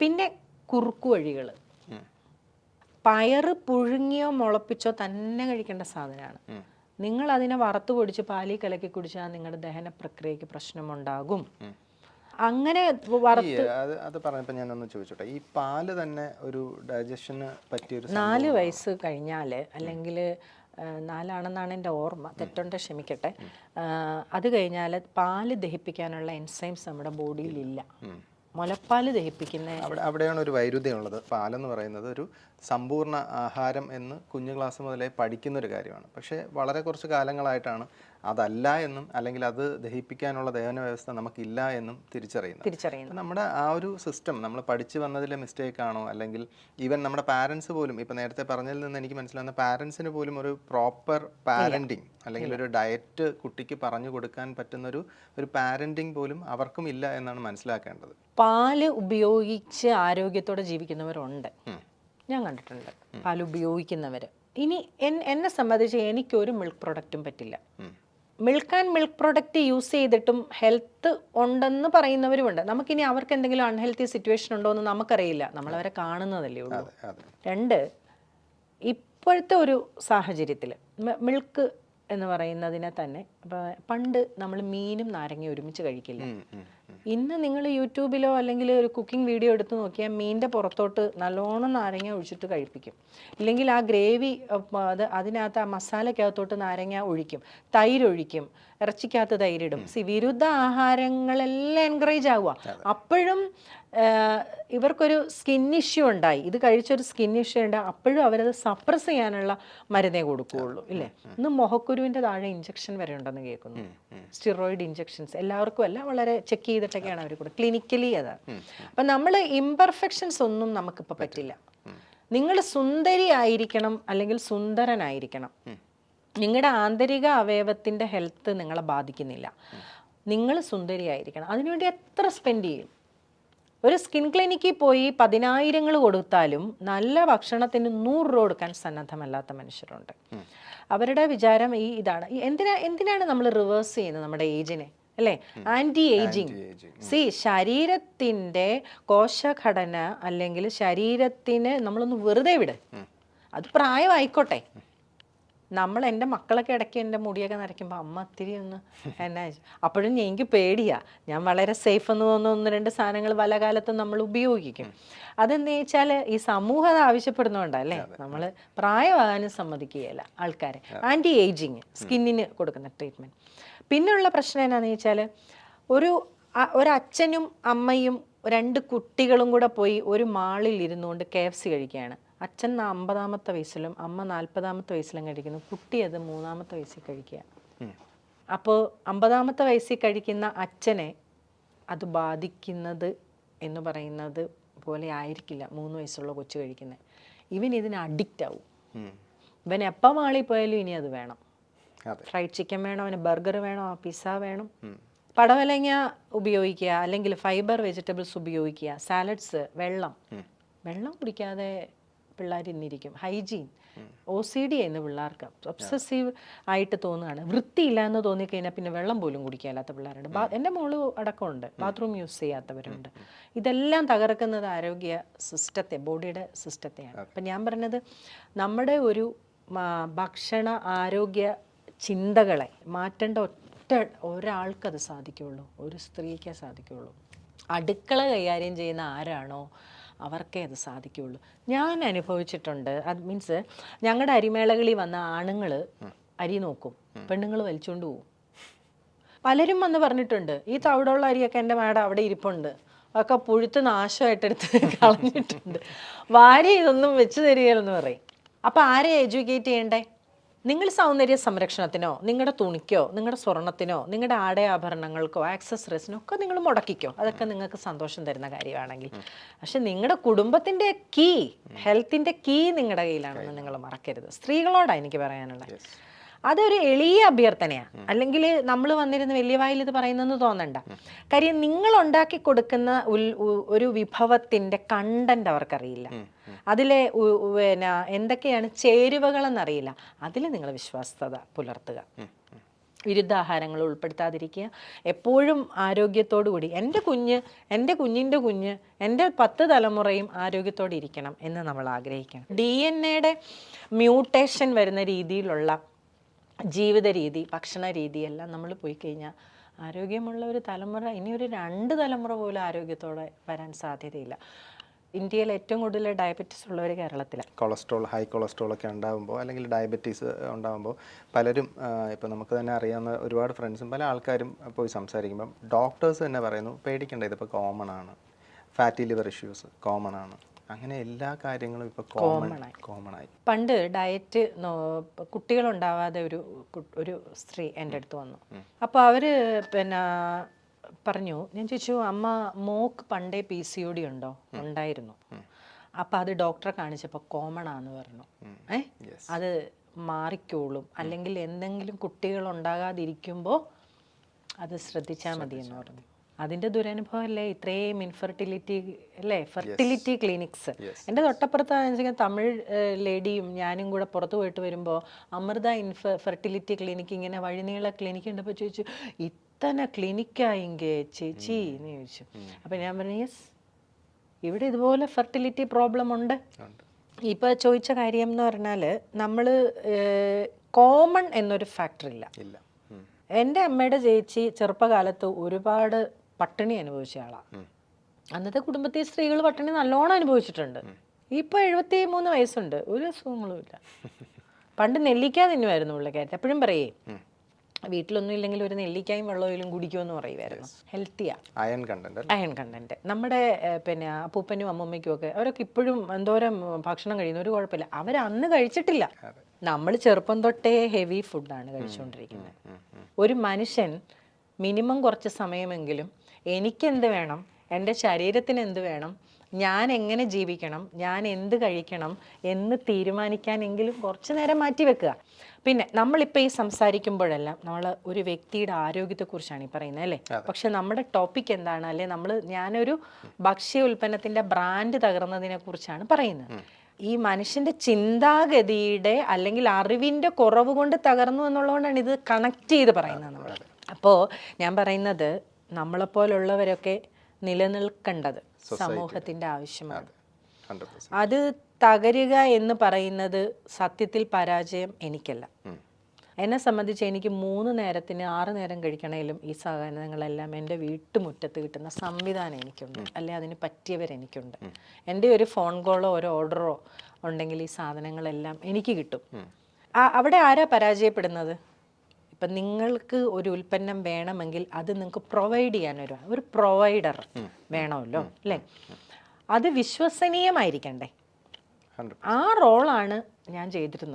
പിന്നെ കുറുക്കു വഴികൾ. പയറ് പുഴുങ്ങിയോ മുളപ്പിച്ചോ തന്നെ കഴിക്കേണ്ട സാധനമാണ്. നിങ്ങൾ അതിനെ വറുത്ത് പൊടിച്ച് പാലിൽ കലക്കി കുടിച്ചാൽ നിങ്ങളുടെ ദഹന പ്രക്രിയക്ക് പ്രശ്നമുണ്ടാകും. അങ്ങനെ അത് പറഞ്ഞപ്പോൾ ഞാനൊന്ന് ചോദിച്ചോട്ടെ, ഈ പാല് തന്നെ ഒരു ഡൈജഷന് പറ്റിയൊരു 4 വയസ്സ് കഴിഞ്ഞാൽ, അല്ലെങ്കിൽ 4 ആണെന്നാണ് എൻ്റെ ഓർമ്മ, തെറ്റുണ്ട് ക്ഷമിക്കട്ടെ, അത് കഴിഞ്ഞാൽ പാല് ദഹിപ്പിക്കാനുള്ള എൻസൈംസ് നമ്മുടെ ബോഡിയിലില്ല. മുലപ്പാല് ദഹിപ്പിക്കുന്ന അവിടെയാണ് ഒരു വൈരുദ്ധ്യമുള്ളത്. പാലെന്ന് പറയുന്നത് ഒരു സമ്പൂർണ്ണ ആഹാരം എന്ന് കുഞ്ഞു ക്ലാസ് മുതലേ പഠിക്കുന്നൊരു കാര്യമാണ്. പക്ഷേ വളരെ കുറച്ച് കാലങ്ങളായിട്ടാണ് അതല്ല എന്നും അല്ലെങ്കിൽ അത് ദഹിപ്പിക്കാനുള്ള ദഹന വ്യവസ്ഥ നമുക്കില്ല എന്നും തിരിച്ചറിയുന്നത്. നമ്മുടെ ആ ഒരു സിസ്റ്റം നമ്മൾ പഠിച്ചു വന്നതിലെ മിസ്റ്റേക്ക് ആണോ, അല്ലെങ്കിൽ ഈവൻ നമ്മുടെ പാരൻസ് പോലും, ഇപ്പം നേരത്തെ പറഞ്ഞതിൽ നിന്ന് എനിക്ക് മനസ്സിലാവുന്ന പാരൻസിന് പോലും ഒരു പ്രോപ്പർ പാരൻറ്റിങ് അല്ലെങ്കിൽ ഒരു ഡയറ്റ് കുട്ടിക്ക് പറഞ്ഞു കൊടുക്കാൻ പറ്റുന്നൊരു പാരൻറ്റിങ് പോലും അവർക്കും ഇല്ല എന്നാണ് മനസ്സിലാക്കേണ്ടത്. പാല് ഉപയോഗിച്ച് ആരോഗ്യത്തോടെ ജീവിക്കുന്നവരുണ്ട്, ഞാൻ കണ്ടിട്ടുണ്ട് പാല് ഉപയോഗിക്കുന്നവർ. ഇനി എന്നെ സംബന്ധിച്ച് എനിക്കൊരു മിൽക്ക് പ്രൊഡക്റ്റും പറ്റില്ല. Milk and milk product use ചെയ്തിട്ടും ഹെൽത്ത് ഉണ്ടെന്ന് പറയുന്നവരുമുണ്ട്. നമുക്കിനി അവർക്ക് എന്തെങ്കിലും അൺഹെൽത്തി സിറ്റുവേഷൻ ഉണ്ടോ എന്ന് നമുക്കറിയില്ല, നമ്മളവരെ കാണുന്നതല്ലേ ഉള്ളൂ. 2, ഇപ്പോഴത്തെ ഒരു സാഹചര്യത്തിൽ മിൽക്ക് എന്ന് പറയുന്നതിനെ തന്നെ, പണ്ട് നമ്മൾ മീനും നാരങ്ങയും ഒരുമിച്ച് കഴിക്കില്ല. ഇന്ന് നിങ്ങൾ യൂട്യൂബിലോ അല്ലെങ്കിൽ ഒരു കുക്കിംഗ് വീഡിയോ എടുത്ത് നോക്കിയാൽ മീനിൻ്റെ പുറത്തോട്ട് നല്ലോണം നാരങ്ങ ഒഴിച്ചിട്ട് കഴിപ്പിക്കും, ഇല്ലെങ്കിൽ ആ ഗ്രേവി അതിനകത്ത് ആ മസാലക്കകത്തോട്ട് നാരങ്ങ ഒഴിക്കും, തൈര് ഒഴിക്കും, ഇറച്ചിക്കകത്ത് തൈരിടും. വിരുദ്ധ ആഹാരങ്ങളെല്ലാം എൻകറേജ് ആവുക. അപ്പോഴും ഇവർക്കൊരു സ്കിൻ ഇഷ്യൂ ഉണ്ടായി, ഇത് കഴിച്ചൊരു സ്കിൻ ഇഷ്യൂ ഉണ്ടായി, അപ്പോഴും അവരത് സപ്രസ് ചെയ്യാനുള്ള മരുന്നേ കൊടുക്കുകയുള്ളൂ, ഇല്ലേ? ഇന്ന് മുഖക്കുരുവിൻ്റെ താഴെ ഇഞ്ചക്ഷൻ വരെ ഉണ്ടെന്ന് കേൾക്കുന്നു, സ്റ്റിറോയിഡ് ഇഞ്ചക്ഷൻസ്. എല്ലാവർക്കും അല്ല, വളരെ ചെക്ക് ചെയ്തിട്ടൊക്കെയാണ് അവർ കൂടെ ക്ലിനിക്കലി അതാണ്. അപ്പം നമ്മൾ ഇംപെർഫെക്ഷൻസ് ഒന്നും നമുക്കിപ്പോൾ പറ്റില്ല. നിങ്ങൾ സുന്ദരി ആയിരിക്കണം അല്ലെങ്കിൽ സുന്ദരനായിരിക്കണം, നിങ്ങളുടെ ആന്തരിക അവയവത്തിൻ്റെ ഹെൽത്ത് നിങ്ങളെ ബാധിക്കുന്നില്ല. നിങ്ങൾ സുന്ദരിയായിരിക്കണം, അതിനുവേണ്ടി എത്ര സ്പെൻഡ് ചെയ്യും? ഒരു സ്കിൻ ക്ലിനിക്കിൽ പോയി 10,000 കൊടുത്താലും നല്ല ഭക്ഷണത്തിന് 100 രൂപ കൊടുക്കാൻ സന്നദ്ധമല്ലാത്ത മനുഷ്യരുണ്ട്. അവരുടെ വിചാരം ഇതാണ്. എന്തിനാണ് നമ്മൾ റിവേഴ്സ് ചെയ്യുന്നത് നമ്മുടെ ഏജിനെ, അല്ലേ? Anti ageing. ശരീരത്തിൻ്റെ കോശഘടന അല്ലെങ്കിൽ ശരീരത്തിന് നമ്മളൊന്ന് വെറുതെ വിട്, അത് പ്രായമായിക്കോട്ടെ. എൻ്റെ മക്കളൊക്കെ ഇടയ്ക്ക് എൻ്റെ മുടിയൊക്കെ നരയ്ക്കുമ്പോൾ അമ്മ ഇത്തിരി ഒന്ന് എന്നാ, അപ്പോഴും എനിക്ക് പേടിയാ. ഞാൻ വളരെ സേഫ് എന്ന് തോന്നുന്ന 1-2 സാധനങ്ങൾ പല കാലത്തും നമ്മൾ ഉപയോഗിക്കും. അതെന്താ വെച്ചാൽ ഈ സമൂഹം ആവശ്യപ്പെടുന്നതുകൊണ്ടല്ലേ, നമ്മൾ പ്രായമാകാനും സമ്മതിക്കുകയില്ല ആൾക്കാരെ. ആൻറ്റി ഏജിങ് സ്കിന്നിന് കൊടുക്കുന്ന ട്രീറ്റ്മെൻറ്റ്. പിന്നെയുള്ള പ്രശ്നം എന്നാന്ന് വെച്ചാൽ, ഒരച്ഛനും അമ്മയും 2 കുട്ടികളും കൂടെ പോയി ഒരു മാളിൽ ഇരുന്നുകൊണ്ട് KFC കഴിക്കുകയാണ്. അച്ഛൻ 50-ാമത്തെ വയസ്സിലും അമ്മ 40-ാമത്തെ വയസ്സിലും കഴിക്കുന്നു, കുട്ടി അത് 3-ാമത്തെ വയസ്സിൽ കഴിക്കുക. അപ്പോൾ 50-ാമത്തെ വയസ്സിൽ കഴിക്കുന്ന അച്ഛനെ അത് ബാധിക്കുന്നത് എന്ന് പറയുന്നത് പോലെ ആയിരിക്കില്ല 3 വയസ്സുള്ള കൊച്ചു കഴിക്കുന്നത്. ഇവൻ ഇതിന് അഡിക്റ്റ് ആവും. ഇവൻ എപ്പോൾ മാളിൽ പോയാലും ഇനി അത് വേണം. ഫ്രൈഡ് ചിക്കൻ വേണം, അവന് ബർഗർ വേണം, പിസ്സ വേണം. പടവലങ്ങ ഉപയോഗിക്കുക, അല്ലെങ്കിൽ ഫൈബർ വെജിറ്റബിൾസ് ഉപയോഗിക്കുക, സാലഡ്സ്, വെള്ളം കുടിക്കാതെ പിള്ളേർ ഇന്നിരിക്കും. ഹൈജീൻ, OCD എന്ന് പിള്ളേർക്ക് ഒബ്സസീവ് ആയിട്ട് തോന്നുകയാണ്. വൃത്തിയില്ല എന്ന് തോന്നിക്കഴിഞ്ഞാൽ പിന്നെ വെള്ളം പോലും കുടിക്കാത്ത പിള്ളേരുണ്ട്. എൻ്റെ മോള് അടക്കമുണ്ട്, ബാത്റൂം യൂസ് ചെയ്യാത്തവരുണ്ട്. ഇതെല്ലാം തകർക്കുന്നത് ആരോഗ്യ സിസ്റ്റത്തെ, ബോഡിയുടെ സിസ്റ്റത്തെയാണ്. അപ്പം ഞാൻ പറഞ്ഞത്, നമ്മുടെ ഒരു ഭക്ഷണ ആരോഗ്യ ചിന്തകളെ മാറ്റേണ്ട ഒരാൾക്കത് സാധിക്കുകയുള്ളൂ, ഒരു സ്ത്രീക്കേ സാധിക്കുകയുള്ളൂ. അടുക്കള കൈകാര്യം ചെയ്യുന്ന ആരാണോ അവർക്കേ അത് സാധിക്കുകയുള്ളൂ. ഞാൻ അനുഭവിച്ചിട്ടുണ്ട്. അത് മീൻസ് ഞങ്ങളുടെ അരിമേളകളിൽ വന്ന ആണുങ്ങൾ അരി നോക്കും, പെണ്ണുങ്ങൾ വലിച്ചുകൊണ്ട് പോവും. പലരും വന്ന് പറഞ്ഞിട്ടുണ്ട്, ഈ തവിടുള്ള അരിയൊക്കെ എൻ്റെ മാഡം അവിടെ ഇരിപ്പുണ്ട്, അതൊക്കെ പുഴുത്ത് നാശമായിട്ടെടുത്ത് കളഞ്ഞിട്ടുണ്ട്, ഭാര്യ ഇതൊന്നും വെച്ച് തരികയെന്ന് പറയും. അപ്പോൾ ആരെ എഡ്യൂക്കേറ്റ് ചെയ്യണ്ടേ? നിങ്ങൾ സൗന്ദര്യ സംരക്ഷണത്തിനോ നിങ്ങളുടെ തുണിക്കോ നിങ്ങളുടെ സ്വർണത്തിനോ നിങ്ങളുടെ ആടയാഭരണങ്ങൾക്കോ ആക്സസറീസിനോ ഒക്കെ നിങ്ങൾ മുടക്കിക്കോ, അതൊക്കെ നിങ്ങൾക്ക് സന്തോഷം തരുന്ന കാര്യമാണെങ്കിൽ. പക്ഷെ നിങ്ങളുടെ കുടുംബത്തിൻ്റെ ഹെൽത്തിൻ്റെ നിങ്ങളുടെ കയ്യിലാണെന്ന് നിങ്ങൾ മറക്കരുത്. സ്ത്രീകളോടാണ് എനിക്ക് പറയാനുള്ളത്. അതൊരു എളിയ അഭ്യർത്ഥനയാണ്. അല്ലെങ്കിൽ നമ്മൾ വന്നിരുന്ന് വലിയ വായിൽ ഇത് പറയുന്നതെന്ന് തോന്നണ്ട. കാര്യം നിങ്ങൾ ഉണ്ടാക്കി കൊടുക്കുന്ന ഒരു വിഭവത്തിൻ്റെ കണ്ടന്റ് അവർക്കറിയില്ല, അതിലെ എന്തൊക്കെയാണ് ചേരുവകളെന്നറിയില്ല. അതിൽ നിങ്ങൾ വിശ്വാസ്യത പുലർത്തുക. വിരുദ്ധാഹാരങ്ങൾ ഉൾപ്പെടുത്താതിരിക്കുക, എപ്പോഴും ആരോഗ്യത്തോടു കൂടി എൻ്റെ കുഞ്ഞ്, എൻ്റെ കുഞ്ഞിൻ്റെ കുഞ്ഞ്, എൻ്റെ 10 തലമുറയും ആരോഗ്യത്തോടെ ഇരിക്കണം എന്ന് നമ്മൾ ആഗ്രഹിക്കണം. DNA മ്യൂട്ടേഷൻ വരുന്ന രീതിയിലുള്ള ജീവിത രീതി, ഭക്ഷണ രീതിയെല്ലാം നമ്മൾ പോയി കഴിഞ്ഞാൽ ആരോഗ്യമുള്ള ഒരു തലമുറ ഇനി ഒരു 2 തലമുറ പോലും ആരോഗ്യത്തോടെ വരാൻ സാധ്യതയില്ല. ഇന്ത്യയിൽ ഏറ്റവും കൂടുതൽ ഡയബറ്റീസ് ഉള്ളവർ കേരളത്തിലാണ്. കൊളസ്ട്രോൾ, ഹൈ കൊളസ്ട്രോൾ ഒക്കെ ഉണ്ടാകുമ്പോൾ അല്ലെങ്കിൽ ഡയബറ്റീസ് ഉണ്ടാകുമ്പോൾ പലരും ഇപ്പോൾ നമുക്ക് തന്നെ അറിയാവുന്ന ഒരുപാട് ഫ്രണ്ട്സും പല ആൾക്കാരും പോയി സംസാരിക്കുമ്പം ഡോക്ടേഴ്സ് തന്നെ പറയുന്നു പേടിക്കേണ്ട, ഇതിപ്പോൾ കോമൺ ആണ്, ഫാറ്റി ലിവർ ഇഷ്യൂസ് കോമൺ ആണ്, അങ്ങനെ എല്ലാ കാര്യങ്ങളും ഇപ്പോൾ കോമൺ ആയി. പണ്ട് ഡയറ്റ് കുട്ടികളുണ്ടാവാതെ ഒരു സ്ത്രീ എൻ്റെ അടുത്ത് വന്നു. അപ്പോൾ അവർ പിന്നെ പറഞ്ഞു, ഞാൻ ചോദിച്ചു അമ്മ മോക്ക് പണ്ടേ PCOD ഉണ്ടോ? ഉണ്ടായിരുന്നു. അപ്പം അത് ഡോക്ടറെ കാണിച്ചപ്പോൾ കോമൺ ആണെന്ന് പറഞ്ഞു. അത് മാറിക്കോളും, അല്ലെങ്കിൽ എന്തെങ്കിലും കുട്ടികൾ ഉണ്ടാകാതിരിക്കുമ്പോൾ അത് ശ്രദ്ധിച്ചാൽ മതി എന്ന് പറഞ്ഞു. അതിൻ്റെ ദുരനുഭവം അല്ലേ ഇത്രയും ഇൻഫെർട്ടിലിറ്റി അല്ലേ, ഫെർട്ടിലിറ്റി ക്ലിനിക്സ്. എൻ്റെ തൊട്ടപ്പുറത്ത് തമിഴ് ലേഡിയും ഞാനും കൂടെ പുറത്ത് പോയിട്ട് വരുമ്പോൾ അമൃത ഫെർട്ടിലിറ്റി ക്ലിനിക്ക് ഇങ്ങനെ വഴിനീള ക്ലിനിക്ക് ഉണ്ടപ്പോൾ ചോദിച്ചു, ഇത്തന്നെ ക്ലിനിക്കായെങ്കിൽ ചേച്ചി എന്ന് ചോദിച്ചു. അപ്പം ഞാൻ പറഞ്ഞു യെസ്, ഇവിടെ ഇതുപോലെ ഫെർട്ടിലിറ്റി പ്രോബ്ലം ഉണ്ട്. ഇപ്പോൾ ചോദിച്ച കാര്യം എന്ന് പറഞ്ഞാൽ നമ്മൾ കോമൺ എന്നൊരു ഫാക്ടർ ഇല്ല. എൻ്റെ അമ്മയുടെ ചേച്ചി ചെറുപ്പകാലത്ത് ഒരുപാട് പട്ടിണി അനുഭവിച്ച ആളാണ്. അന്നത്തെ കുടുംബത്തിൽ സ്ത്രീകൾ പട്ടിണി നല്ലോണം അനുഭവിച്ചിട്ടുണ്ട്. ഇപ്പോൾ 73 വയസ്സുണ്ട്, ഒരു അസുഖങ്ങളും ഇല്ല. പണ്ട് നെല്ലിക്ക തിന്നുമായിരുന്നു പുള്ളിക്കാരത്ത്. എപ്പോഴും പറയേ വീട്ടിലൊന്നും ഇല്ലെങ്കിൽ ഒരു നെല്ലിക്കായും വെള്ളവും കുടിക്കുമെന്ന് പറയുമായിരുന്നു. ഹെൽത്തിയാ, അയൺ കണ്ടന്റ്. നമ്മുടെ പിന്നെ അപ്പൂപ്പനും അമ്മൂമ്മയ്ക്കും ഒക്കെ അവരൊക്കെ ഇപ്പോഴും എന്തോരം ഭക്ഷണം കഴിയുന്നു, ഒരു കുഴപ്പമില്ല. അവരന്ന് കഴിച്ചിട്ടില്ല. നമ്മൾ ചെറുപ്പം തൊട്ടേ ഹെവി ഫുഡാണ് കഴിച്ചുകൊണ്ടിരിക്കുന്നത്. ഒരു മനുഷ്യൻ മിനിമം കുറച്ച് സമയമെങ്കിലും എനിക്കെന്ത് വേണം, എൻ്റെ ശരീരത്തിന് എന്ത് വേണം, ഞാൻ എങ്ങനെ ജീവിക്കണം, ഞാൻ എന്ത് കഴിക്കണം എന്ന് തീരുമാനിക്കാനെങ്കിലും കുറച്ച് നേരം മാറ്റി വെക്കുക. പിന്നെ നമ്മളിപ്പോൾ ഈ സംസാരിക്കുമ്പോഴെല്ലാം നമ്മൾ ഒരു വ്യക്തിയുടെ ആരോഗ്യത്തെക്കുറിച്ചാണ് ഈ പറയുന്നത് അല്ലേ. പക്ഷെ നമ്മുടെ ടോപ്പിക് എന്താണ് അല്ലെ, ഞാനൊരു ഭക്ഷ്യ ഉൽപ്പന്നത്തിൻ്റെ ബ്രാൻഡ് തകർന്നതിനെ കുറിച്ചാണ് പറയുന്നത്. ഈ മനുഷ്യൻ്റെ ചിന്താഗതിയുടെ അല്ലെങ്കിൽ അറിവിൻ്റെ കുറവ് കൊണ്ട് തകർന്നു എന്നുള്ളതുകൊണ്ടാണ് ഇത് കണക്ട് ചെയ്ത് പറയുന്നത് നമ്മൾ. അപ്പോൾ ഞാൻ പറയുന്നത് നമ്മളെപ്പോലുള്ളവരൊക്കെ നിലനിൽക്കേണ്ടത് സമൂഹത്തിൻ്റെ ആവശ്യമാണ്. അത് തകരുക എന്ന് പറയുന്നത് സത്യത്തിൽ പരാജയം എനിക്കല്ല. എന്നെ സംബന്ധിച്ച് എനിക്ക് 3 നേരത്തിന് 6 നേരം കഴിക്കണേലും ഈ സാധനങ്ങളെല്ലാം എൻ്റെ വീട്ടുമുറ്റത്ത് കിട്ടുന്ന സംവിധാനം എനിക്കുണ്ട്, അല്ലെ അതിന് പറ്റിയവരെനിക്കുണ്ട്. എൻ്റെ ഒരു ഫോൺ കോളോ ഒരു ഓർഡറോ ഉണ്ടെങ്കിൽ ഈ സാധനങ്ങളെല്ലാം എനിക്ക് കിട്ടും. അവിടെ ആരാ പരാജയപ്പെടുന്നത്? ഇപ്പം നിങ്ങൾക്ക് ഒരു ഉൽപ്പന്നം വേണമെങ്കിൽ അത് നിങ്ങൾക്ക് പ്രൊവൈഡ് ചെയ്യാൻ ഒരു പ്രൊവൈഡർ വേണമല്ലോ അല്ലേ. അത് വിശ്വസനീയമായിരിക്കണ്ടേ. ആ റോളാണ് ഞാൻ ചെയ്തിരുന്നത്.